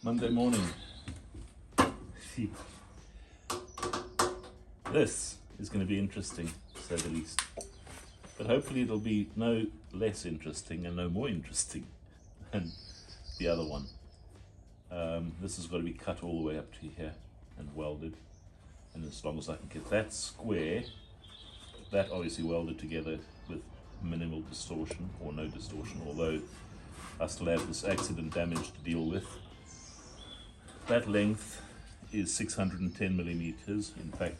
Monday morning. This is going to be interesting, to say the least. But hopefully it'll be no less interesting and no more interesting than the other one. This has got to be cut all the way up to here and welded. And as long as I can get that square, that obviously welded together with minimal distortion or no distortion, although I still have this accident damage to deal with. That length is 610 millimeters. In fact,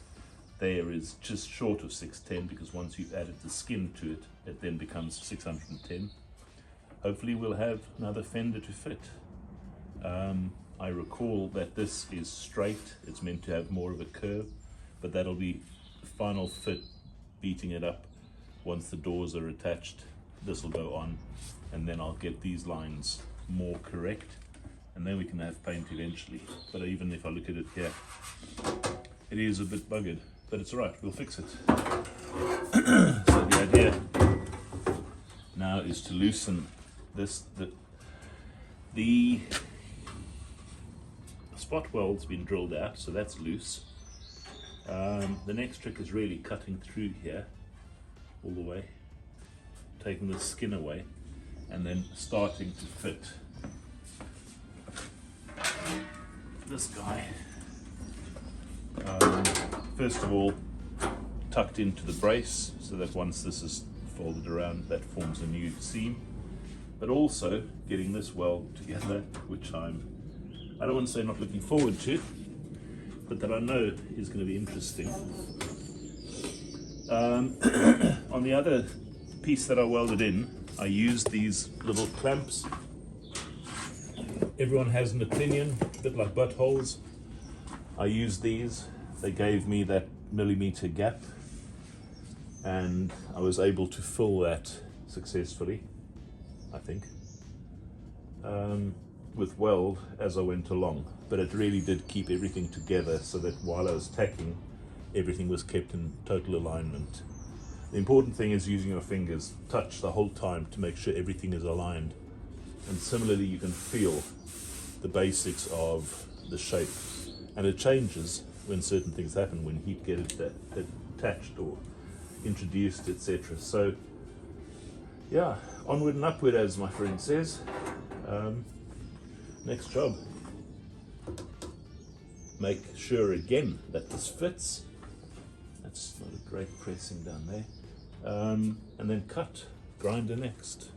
there is just short of 610 because once you've added the skin to it, it then becomes 610. Hopefully we'll have another fender to fit. I recall that this is straight. It's meant to have more of a curve, but that'll be the final fit, beating it up. Once the doors are attached, this will go on, and then I'll get these lines more correct, and then we can have paint eventually. But even if I look at it here, it is a bit buggered, but it's all right, we'll fix it. So the idea now is to loosen this. The spot weld's been drilled out, so that's loose. The next trick is really cutting through here all the way, taking the skin away, and then starting to fit this guy. First of all, tucked into the brace so that once this is folded around, that forms a new seam. But also getting this weld together, which I don't want to say not looking forward to, but that I know is going to be interesting. On the other piece that I welded in, I used these little clamps. Everyone has an opinion, a bit like buttholes. I used these. They gave me that millimeter gap, and I was able to fill that successfully, I think, with weld as I went along. But it really did keep everything together so that while I was tacking, everything was kept in total alignment. The important thing is using your fingers, touch the whole time to make sure everything is aligned. And similarly, you can feel the basics of the shape. And it changes when certain things happen, when heat gets attached or introduced, etc. So, yeah, onward and upward, as my friend says. Next job. Make sure again that this fits. That's not a great pressing down there. And then cut, grinder next.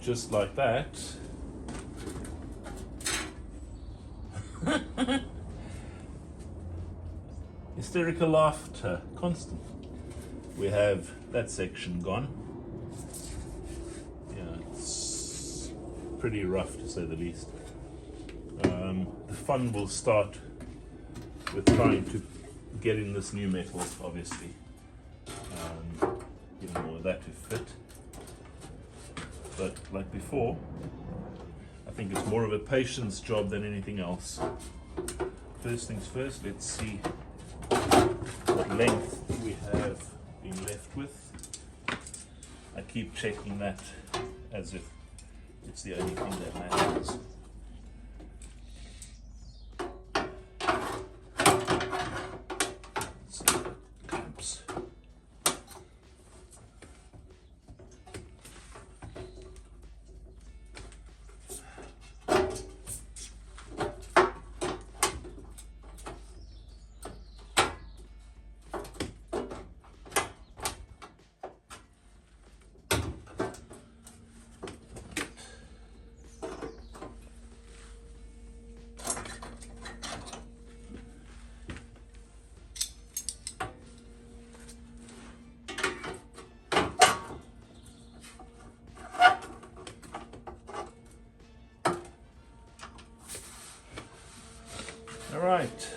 Just like that, hysterical laughter, constant. We have that section gone. Yeah, it's pretty rough to say the least. The fun will start with trying to get in this new metal, obviously. Getting all of that to fit. But like before, I think it's more of a patience job than anything else. First things first, let's see what length we have been left with. I keep checking that as if it's the only thing that matters. Clamps. All right,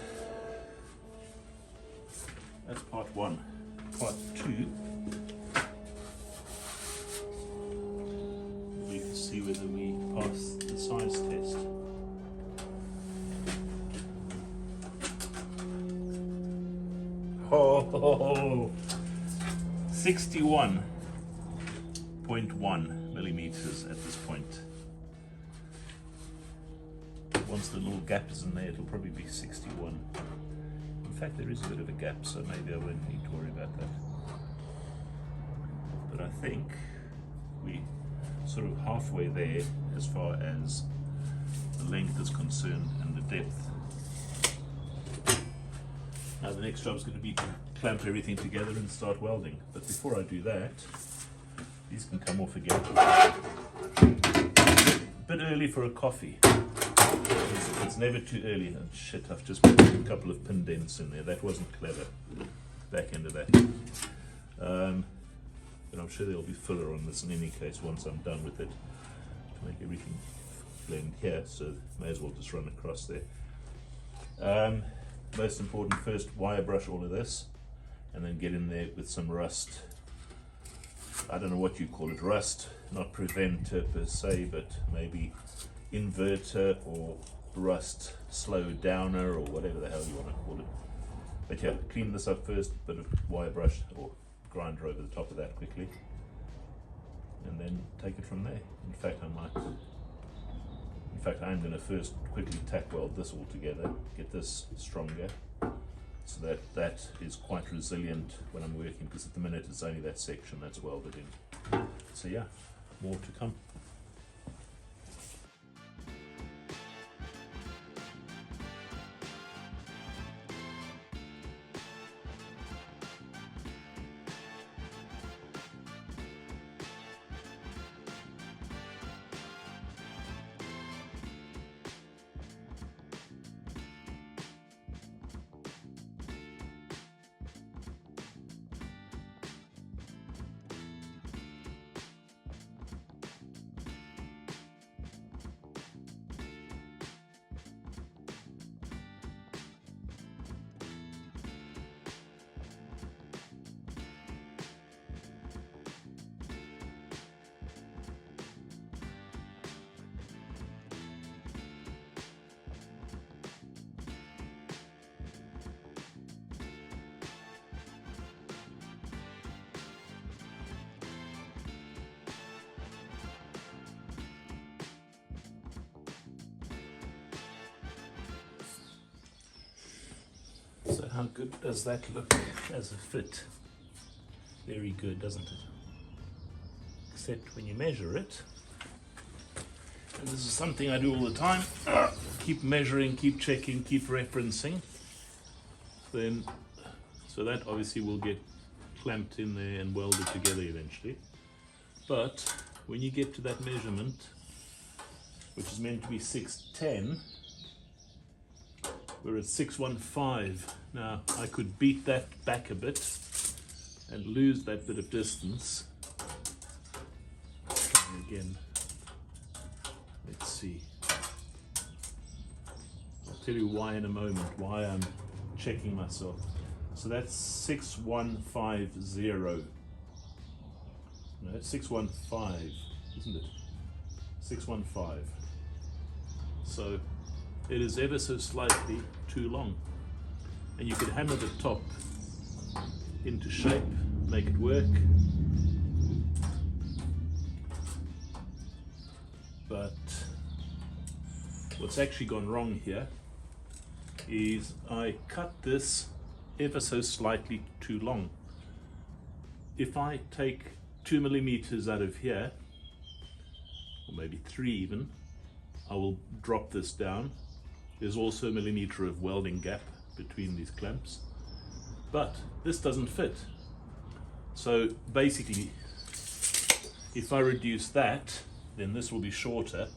that's part one. Part two, we can see whether we pass the size test. Oh, 61.1 millimeters at this point. Once the little gap is in there, it'll probably be 61. In fact, there is a bit of a gap, so maybe I won't need to worry about that. But I think we sort of halfway there as far as the length is concerned and the depth. Now the next job is going to be to clamp everything together and start welding. But before I do that, these can come off again. A bit early for a coffee. It's never too early. Oh, shit, I've just put a couple of pin dents in there. That wasn't clever. Back end of that. But I'm sure there'll be filler on this in any case once I'm done with it to make everything blend here. So may as well just run across there. Most important, first wire brush all of this and then get in there with some rust. I don't know what you call it, rust, not preventer per se, but maybe inverter or rust slow downer or whatever the hell you want to call it. But yeah, clean this up first, bit of wire brush or grinder over the top of that quickly, and then take it from there. In fact, I'm going to first quickly tack weld this all together, get this stronger, so that that is quite resilient when I'm working, because at the minute it's only that section that's welded in. So yeah, more to come. So how good does that look as a fit? Very good, doesn't it? Except when you measure it, and this is something I do all the time, keep measuring, keep checking, keep referencing, then, so that obviously will get clamped in there and welded together eventually. But when you get to that measurement, which is meant to be 610, we're at 615. Now I could beat that back a bit and lose that bit of distance. Try again. Let's see. I'll tell you why in a moment, why I'm checking myself. So that's 6150. No, it's 615, isn't it? 615. So it is ever so slightly too long, and you could hammer the top into shape, make it work, but what's actually gone wrong here is I cut this ever so slightly too long. If I take 2 millimeters out of here, or maybe 3 even, I will drop this down. There's also a millimeter of welding gap between these clamps, but this doesn't fit. So basically, if I reduce that, then this will be shorter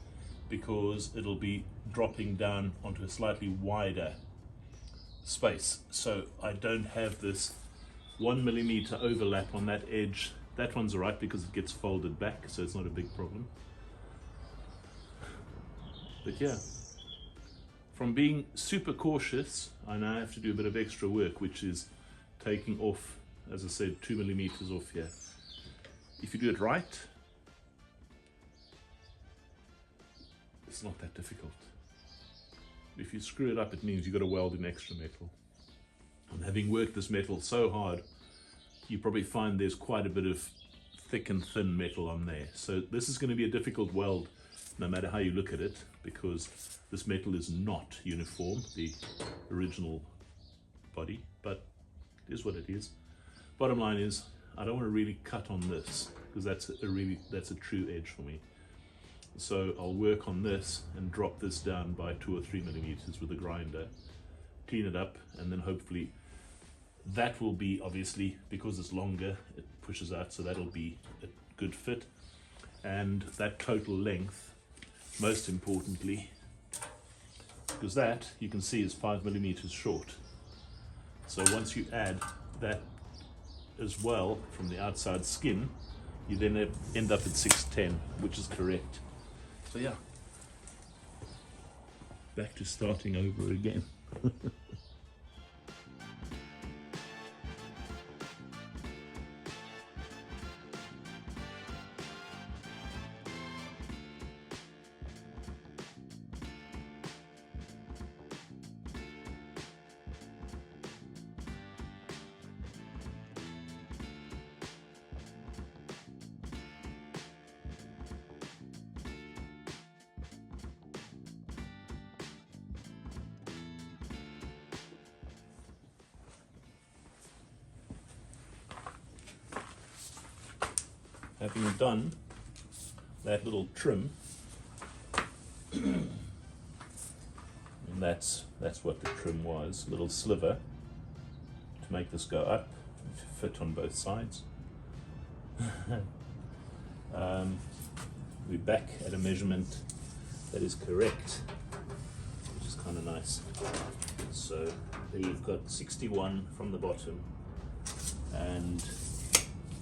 because it'll be dropping down onto a slightly wider space. So I don't have this 1 millimeter overlap on that edge. That one's all right because it gets folded back, so it's not a big problem. But yeah, from being super cautious, I now have to do a bit of extra work, which is taking off, as I said, 2 millimeters off here. If you do it right, it's not that difficult. If you screw it up, it means you've got to weld in extra metal. And having worked this metal so hard, you probably find there's quite a bit of thick and thin metal on there. So this is going to be a difficult weld, no matter how you look at it, because this metal is not uniform, the original body, but it is what it is. Bottom line is, I don't want to really cut on this, because that's a true edge for me. So I'll work on this and drop this down by 2 or 3 millimeters with a grinder, clean it up, and then hopefully that will be, obviously, because it's longer, it pushes out, so that'll be a good fit. And that total length, most importantly, because that, you can see, is 5 millimeters short. So once you add that as well from the outside skin, you then end up at 610, which is correct. So yeah, back to starting over again. Having done that little trim, and that's what the trim was, little sliver to make this go up, to fit on both sides. We're back at a measurement that is correct, which is kind of nice. So there you've got 61 from the bottom and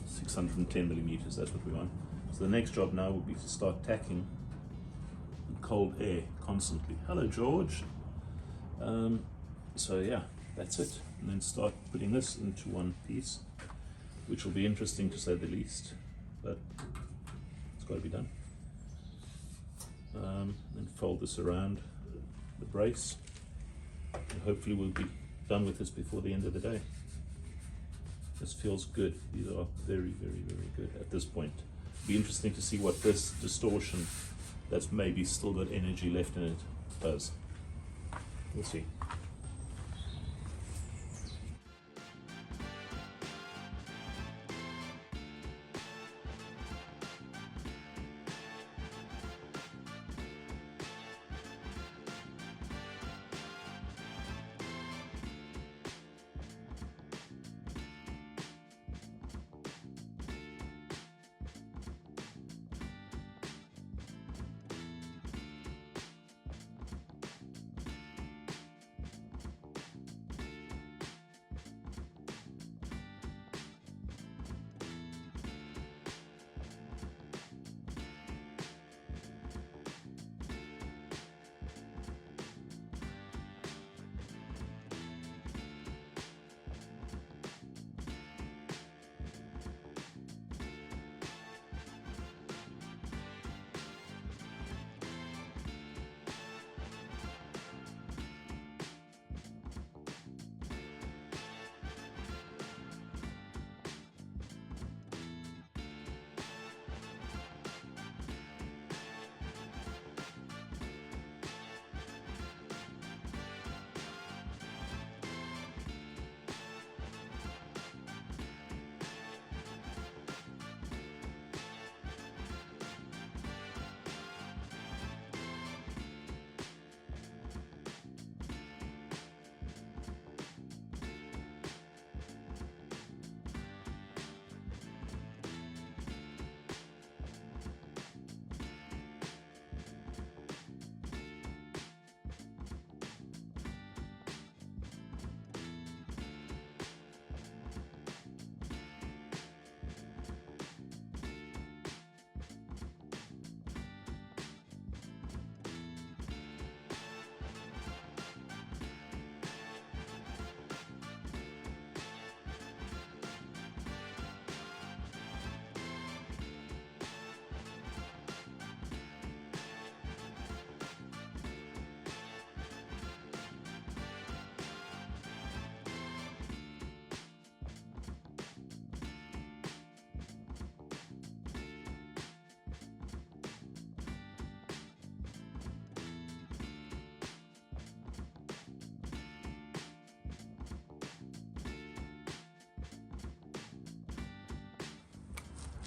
610 millimeters, that's what we want. So the next job now will be to start tacking in cold air constantly. Hello, George. So yeah, that's it. And then start putting this into one piece, which will be interesting to say the least, but it's got to be done. Then fold this around the brace, and hopefully we'll be done with this before the end of the day. This feels good. These are very, very, very good at this point. Be interesting to see what this distortion that's maybe still got energy left in it does. We'll see.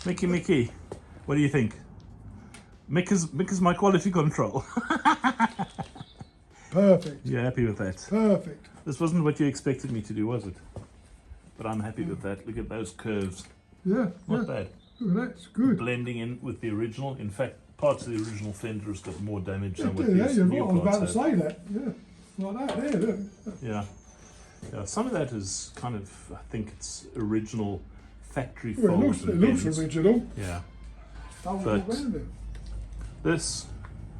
Mickey, what do you think? Mick is my quality control. Perfect. You're happy with that? Perfect. This wasn't what you expected me to do, was it? But I'm happy with that. Look at those curves. Yeah. Not bad. Look at that. It's good. Blending in with the original. In fact, parts of the original Fender has got more damage than what Yeah, these you're new right. I was about to parts have. say that. Yeah. Like that there, look. Yeah. Yeah, some of that is kind of, I think it's original factory Well, folds it and looks bends. original. Yeah. Double But- around it. This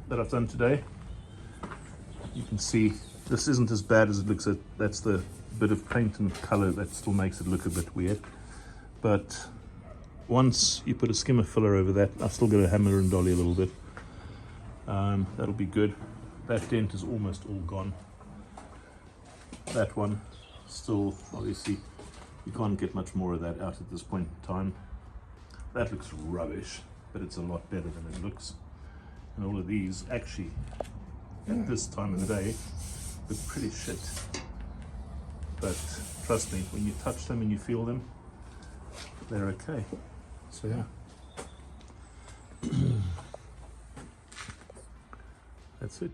that I've done today, you can see this isn't as bad as it looks. That's the bit of paint and color that still makes it look a bit weird. But once you put a skimmer filler over that, I've still got to hammer and dolly a little bit. That'll be good. That dent is almost all gone. That one still, obviously, you can't get much more of that out at this point in time. That looks rubbish, but it's a lot better than it looks. And all of these actually, at this time of the day, look pretty shit. But trust me, when you touch them and you feel them, they're okay. So yeah. That's it.